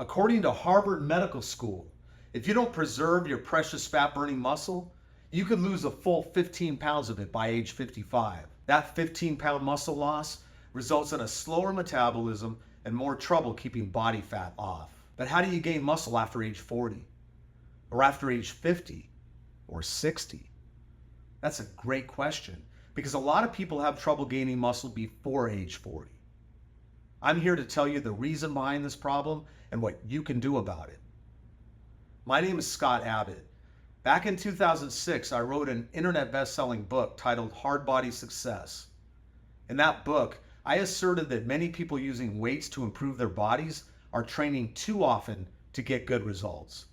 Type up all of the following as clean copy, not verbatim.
According to Harvard Medical School, if you don't preserve your precious fat-burning muscle, you could lose a full 15 pounds of it by age 55. That 15-pound muscle loss results in a slower metabolism and more trouble keeping body fat off. But how do you gain muscle after age 40? Or after age 50? Or 60? That's a great question, because a lot of people have trouble gaining muscle before age 40. I'm here to tell you the reason behind this problem and what you can do about it. My name is Scott Abbett. Back in 2006, I wrote an internet best-selling book titled Hard Body Success. In that book, I asserted that many people using weights to improve their bodies are training too often to get good results.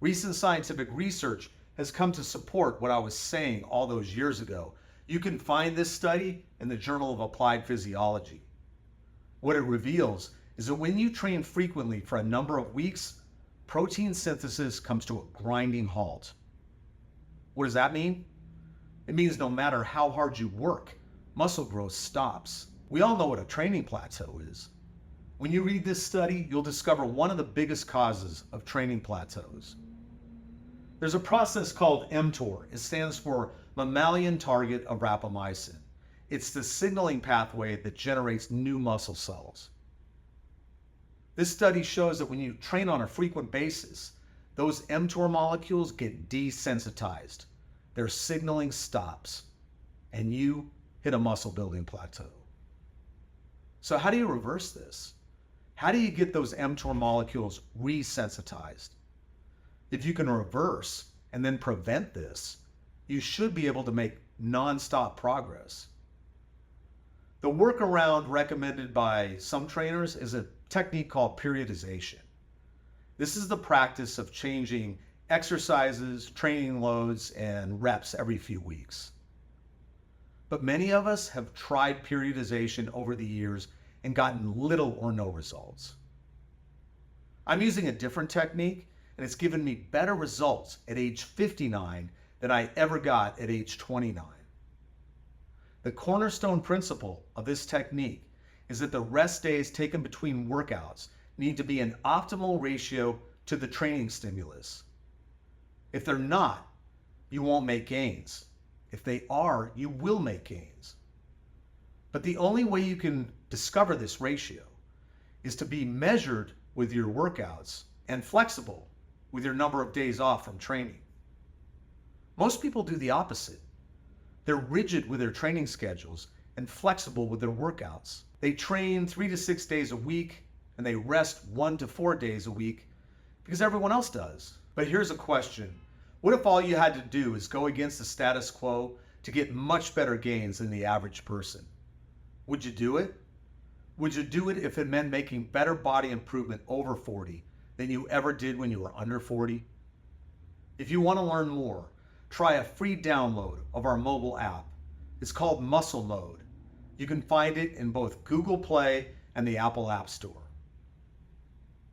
Recent scientific research has come to support what I was saying all those years ago. You can find this study in the Journal of Applied Physiology. What it reveals is that when you train frequently for a number of weeks, protein synthesis comes to a grinding halt. What does that mean? It means no matter how hard you work, muscle growth stops. We all know what a training plateau is. When you read this study, you'll discover one of the biggest causes of training plateaus. There's a process called mTOR. It stands for mammalian target of rapamycin. It's the signaling pathway that generates new muscle cells. This study shows that when you train on a frequent basis, those mTOR molecules get desensitized. Their signaling stops, and you hit a muscle building plateau. So how do you reverse this? How do you get those mTOR molecules resensitized? If you can reverse and then prevent this, you should be able to make nonstop progress. The workaround recommended by some trainers is a technique called periodization. This is the practice of changing exercises, training loads, and reps every few weeks. But many of us have tried periodization over the years and gotten little or no results. I'm using a different technique, and it's given me better results at age 59 than I ever got at age 29. The cornerstone principle of this technique is that the rest days taken between workouts need to be an optimal ratio to the training stimulus. If they're not, you won't make gains. If they are, you will make gains. But the only way you can discover this ratio is to be measured with your workouts and flexible with your number of days off from training. Most people do the opposite. They're rigid with their training schedules and flexible with their workouts. They train 3 to 6 days a week and they rest 1 to 4 days a week because everyone else does. But here's a question. What if all you had to do is go against the status quo to get much better gains than the average person? Would you do it? Would you do it if it meant making better body improvement over 40 than you ever did when you were under 40? If you want to learn more, try a free download of our mobile app. It's called Muscle Mode. You can find it in both Google Play and the Apple App Store.